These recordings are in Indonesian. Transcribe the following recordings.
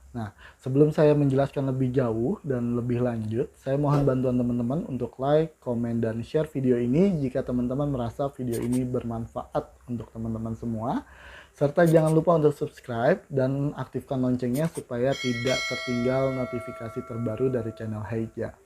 Nah, sebelum saya menjelaskan lebih jauh dan lebih lanjut, saya mohon bantuan teman-teman untuk like, komen, dan share video ini jika teman-teman merasa video ini bermanfaat untuk teman-teman semua. Serta jangan lupa untuk subscribe dan aktifkan loncengnya supaya tidak tertinggal notifikasi terbaru dari channel Heija.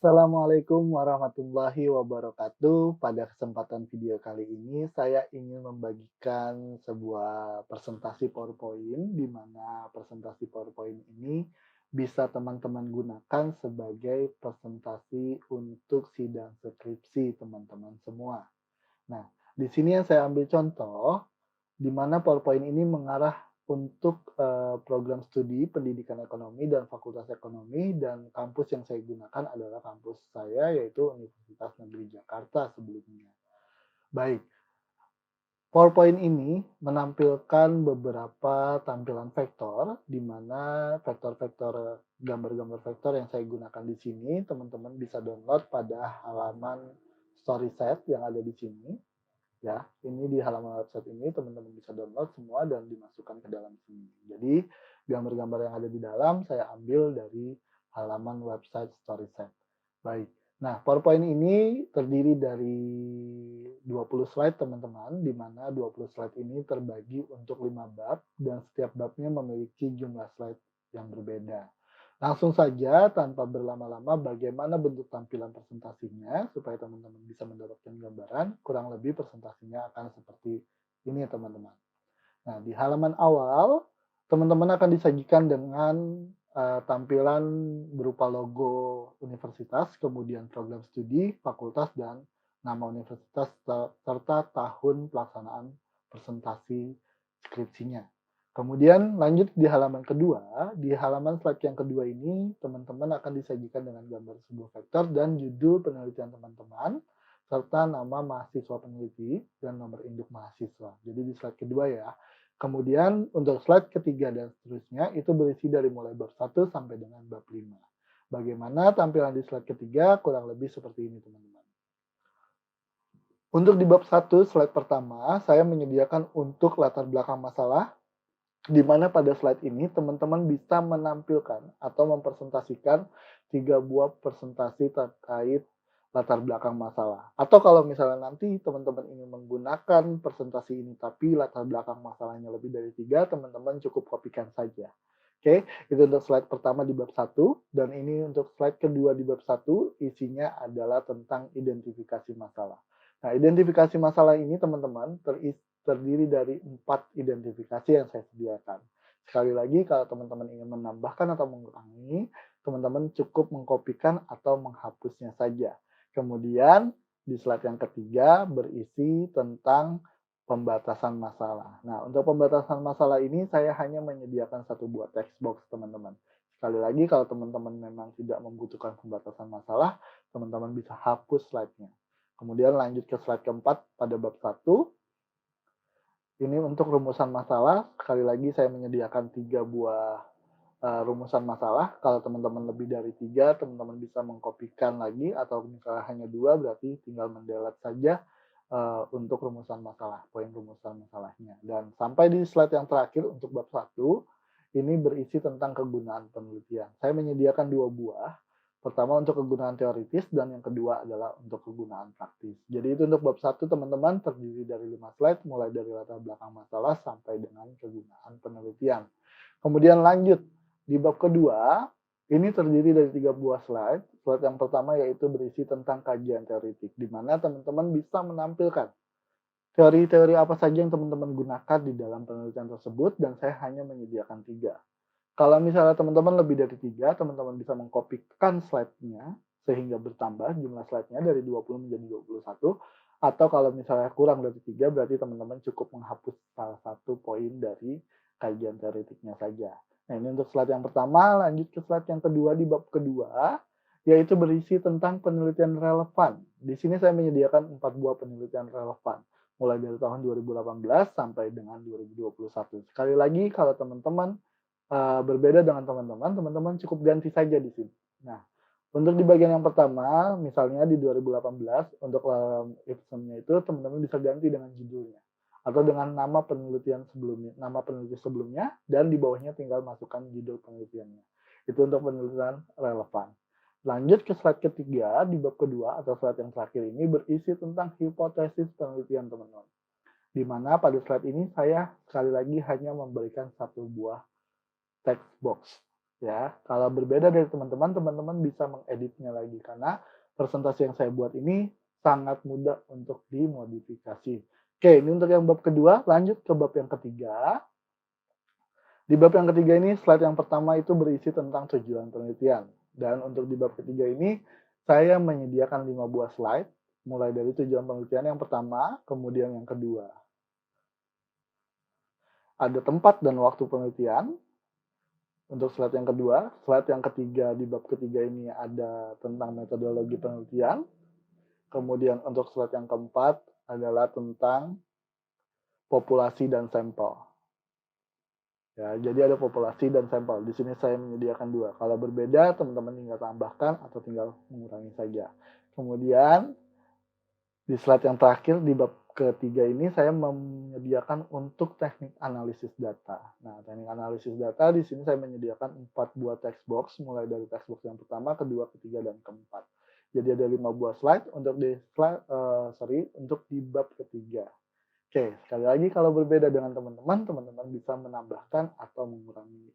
Assalamualaikum warahmatullahi wabarakatuh. Pada kesempatan video kali ini, saya ingin membagikan sebuah presentasi PowerPoint, di mana presentasi PowerPoint ini bisa teman-teman gunakan sebagai presentasi untuk sidang skripsi teman-teman semua. Nah, di sini yang saya ambil contoh, di mana PowerPoint ini mengarah untuk program studi pendidikan ekonomi dan fakultas ekonomi, dan kampus yang saya gunakan adalah kampus saya, yaitu Universitas Negeri Jakarta sebelumnya. Baik, PowerPoint ini menampilkan beberapa tampilan vektor, di mana vektor-vektor gambar-gambar vektor yang saya gunakan di sini teman-teman bisa download pada halaman StorySet yang ada di sini. Ya, ini di halaman website ini teman-teman bisa download semua dan dimasukkan ke dalam sini. Jadi, gambar-gambar yang ada di dalam saya ambil dari halaman website StorySet. Baik. Nah, PowerPoint ini terdiri dari 20 slide teman-teman, di mana 20 slide ini terbagi untuk 5 bab dan setiap babnya memiliki jumlah slide yang berbeda. Langsung saja tanpa berlama-lama bagaimana bentuk tampilan presentasinya supaya teman-teman bisa mendapatkan gambaran, kurang lebih presentasinya akan seperti ini teman-teman. Nah, di halaman awal teman-teman akan disajikan dengan tampilan berupa logo universitas, kemudian program studi, fakultas, dan nama universitas serta tahun pelaksanaan presentasi skripsinya. Kemudian lanjut di halaman kedua, di halaman slide yang kedua ini teman-teman akan disajikan dengan gambar sebuah vektor dan judul penelitian teman-teman, serta nama mahasiswa peneliti dan nomor induk mahasiswa. Jadi di slide kedua ya. Kemudian untuk slide ketiga dan seterusnya itu berisi dari mulai bab 1 sampai dengan bab 5. Bagaimana tampilan di slide ketiga? Kurang lebih seperti ini teman-teman. Untuk di bab 1 slide pertama, saya menyediakan untuk latar belakang masalah, di mana pada slide ini teman-teman bisa menampilkan atau mempresentasikan 3 buah presentasi terkait latar belakang masalah. Atau kalau misalnya nanti teman-teman ingin menggunakan presentasi ini tapi latar belakang masalahnya lebih dari 3, teman-teman cukup kopikan saja. Oke, itu untuk slide pertama di bab 1, dan ini untuk slide kedua di bab 1, isinya adalah tentang identifikasi masalah. Nah, identifikasi masalah ini teman-teman terdiri dari 4 identifikasi yang saya sediakan. Sekali lagi, kalau teman-teman ingin menambahkan atau mengurangi, teman-teman cukup mengkopikan atau menghapusnya saja. Kemudian di slide yang ketiga berisi tentang pembatasan masalah. Nah, untuk pembatasan masalah ini saya hanya menyediakan satu buah text box teman-teman. Sekali lagi, kalau teman-teman memang tidak membutuhkan pembatasan masalah, teman-teman bisa hapus slide-nya. Kemudian lanjut ke slide keempat pada bab 1. Ini untuk rumusan masalah. Sekali lagi saya menyediakan 3 buah rumusan masalah. Kalau teman-teman lebih dari 3, teman-teman bisa mengkopikan lagi, atau misalnya hanya 2, berarti tinggal mendelete saja untuk rumusan masalah, poin rumusan masalahnya. Dan sampai di slide yang terakhir untuk bab 1, ini berisi tentang kegunaan penelitian. Saya menyediakan 2 buah. Pertama untuk kegunaan teoritis dan yang kedua adalah untuk kegunaan praktis. Jadi itu untuk bab 1 teman-teman, terdiri dari 5 slide mulai dari latar belakang masalah sampai dengan kegunaan penelitian. Kemudian lanjut di bab kedua, ini terdiri dari 3 buah slide. Slide yang pertama yaitu berisi tentang kajian teoritik, di mana teman-teman bisa menampilkan teori-teori apa saja yang teman-teman gunakan di dalam penelitian tersebut, dan saya hanya menyediakan 3. Kalau misalnya teman-teman lebih dari 3, teman-teman bisa mengkopikan slide-nya sehingga bertambah jumlah slide-nya dari 20 menjadi 21, atau kalau misalnya kurang dari 3, berarti teman-teman cukup menghapus salah satu poin dari kajian teoritiknya saja. Nah, ini untuk slide yang pertama, lanjut ke slide yang kedua di bab kedua, yaitu berisi tentang penelitian relevan. Di sini saya menyediakan 4 buah penelitian relevan, mulai dari tahun 2018 sampai dengan 2021. Sekali lagi, kalau teman-teman berbeda dengan teman-teman, teman-teman cukup ganti saja di sini. Nah, untuk di bagian yang pertama, misalnya di 2018, untuk Ipsum-nya itu teman-teman bisa ganti dengan judulnya atau dengan nama penelitian sebelumnya, nama peneliti sebelumnya, dan di bawahnya tinggal masukkan judul penelitiannya. Itu untuk penelitian relevan. Lanjut ke slide ketiga, di bab kedua atau slide yang terakhir ini berisi tentang hipotesis penelitian teman-teman. Di mana pada slide ini saya sekali lagi hanya memberikan satu buah text box. Ya, kalau berbeda dari teman-teman, teman-teman bisa mengeditnya lagi karena presentasi yang saya buat ini sangat mudah untuk dimodifikasi. Oke, ini untuk yang bab kedua, lanjut ke bab yang ketiga. Di bab yang ketiga ini, slide yang pertama itu berisi tentang tujuan penelitian. Dan untuk di bab ketiga ini, saya menyediakan 5 buah slide, mulai dari tujuan penelitian yang pertama, kemudian yang kedua. Ada tempat dan waktu penelitian, untuk slide yang kedua. Slide yang ketiga di bab ketiga ini ada tentang metodologi penelitian. Kemudian untuk slide yang keempat adalah tentang populasi dan sampel. Ya, jadi ada populasi dan sampel. Di sini saya menyediakan dua. Kalau berbeda, teman-teman tinggal tambahkan atau tinggal mengurangi saja. Kemudian di slide yang terakhir di bab ketiga ini saya menyediakan untuk teknik analisis data. Nah, teknik analisis data di sini saya menyediakan 4 buah text box, mulai dari text box yang pertama, kedua, ketiga, dan keempat. Jadi ada 5 buah slide untuk di slide, untuk di bab ketiga. Oke, sekali lagi kalau berbeda dengan teman-teman, teman-teman bisa menambahkan atau mengurangi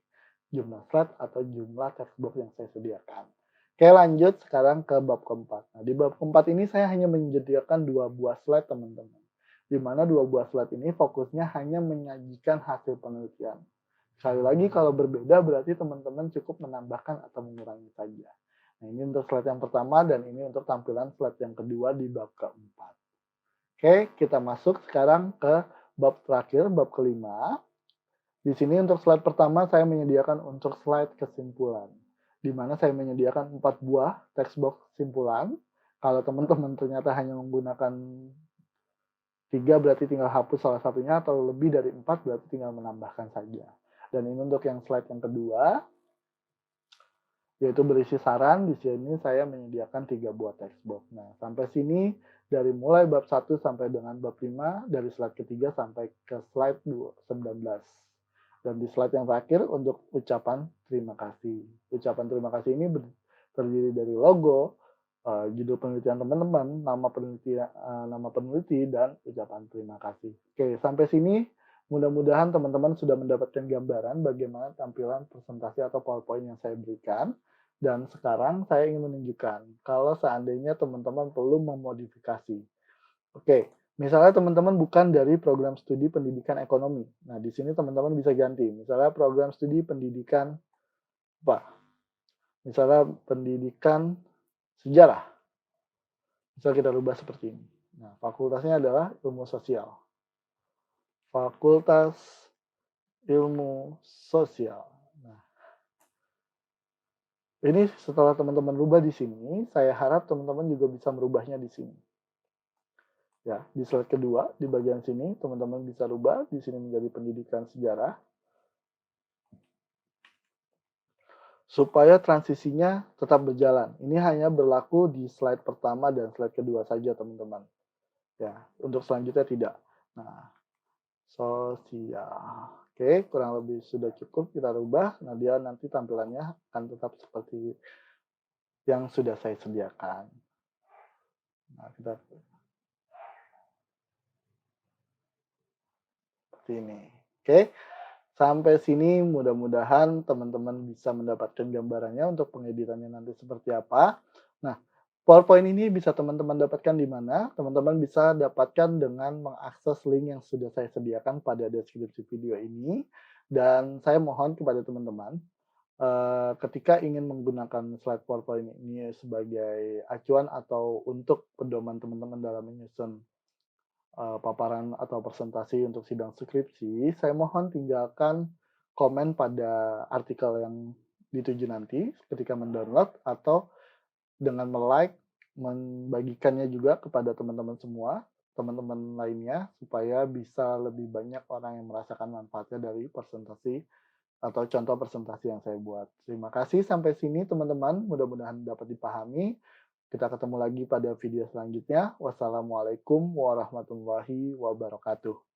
jumlah slide atau jumlah text box yang saya sediakan. Oke, lanjut sekarang ke bab keempat. Nah, di bab keempat ini saya hanya menyediakan 2 buah slide, teman-teman. Di mana 2 buah slide ini fokusnya hanya menyajikan hasil penelitian. Sekali lagi, kalau berbeda berarti teman-teman cukup menambahkan atau mengurangi saja. Nah, ini untuk slide yang pertama dan ini untuk tampilan slide yang kedua di bab keempat. Oke, kita masuk sekarang ke bab terakhir, bab kelima. Di sini untuk slide pertama saya menyediakan untuk slide kesimpulan, di mana saya menyediakan 4 buah text box kesimpulan. Kalau teman-teman ternyata hanya menggunakan 3 berarti tinggal hapus salah satunya, atau lebih dari 4 berarti tinggal menambahkan saja. Dan ini untuk yang slide yang kedua, yaitu berisi saran. Di sini saya menyediakan 3 buah text box. Nah, sampai sini dari mulai bab 1 sampai dengan bab 5, dari slide ketiga sampai ke slide 19. Dan di slide yang terakhir untuk ucapan terima kasih. Ucapan terima kasih ini terdiri dari logo, judul penelitian teman-teman, nama peneliti, dan ucapan terima kasih. Oke, sampai sini mudah-mudahan teman-teman sudah mendapatkan gambaran bagaimana tampilan presentasi atau PowerPoint yang saya berikan. Dan sekarang saya ingin menunjukkan kalau seandainya teman-teman perlu memodifikasi. Oke, misalnya teman-teman bukan dari program studi pendidikan ekonomi. Nah, di sini teman-teman bisa ganti. Misalnya program studi pendidikan apa? Misalnya pendidikan sejarah. Misal kita rubah seperti ini. Nah, fakultasnya adalah ilmu sosial. Fakultas ilmu sosial. Nah, ini setelah teman-teman rubah di sini, saya harap teman-teman juga bisa merubahnya di sini. Ya, di slide kedua, di bagian sini, teman-teman bisa rubah, di sini menjadi pendidikan sejarah. Supaya transisinya tetap berjalan. Ini hanya berlaku di slide pertama dan slide kedua saja, teman-teman. Ya, untuk selanjutnya tidak. Nah, sosial. Oke, kurang lebih sudah cukup kita rubah. Nah, dia nanti tampilannya akan tetap seperti yang sudah saya sediakan. Nah, kita seperti ini. Oke, sampai sini mudah-mudahan teman-teman bisa mendapatkan gambarannya untuk pengeditannya nanti seperti apa. Nah, PowerPoint ini bisa teman-teman dapatkan di mana? Teman-teman bisa dapatkan dengan mengakses link yang sudah saya sediakan pada deskripsi video ini. Dan saya mohon kepada teman-teman, ketika ingin menggunakan slide PowerPoint ini sebagai acuan atau untuk pedoman teman-teman dalam menyusun paparan atau presentasi untuk sidang skripsi, saya mohon tinggalkan komen pada artikel yang dituju nanti ketika mendownload atau dengan me-like, membagikannya juga kepada teman-teman semua, teman-teman lainnya, supaya bisa lebih banyak orang yang merasakan manfaatnya dari presentasi atau contoh presentasi yang saya buat. Terima kasih sampai sini teman-teman, mudah-mudahan dapat dipahami. Kita ketemu lagi pada video selanjutnya. Wassalamualaikum warahmatullahi wabarakatuh.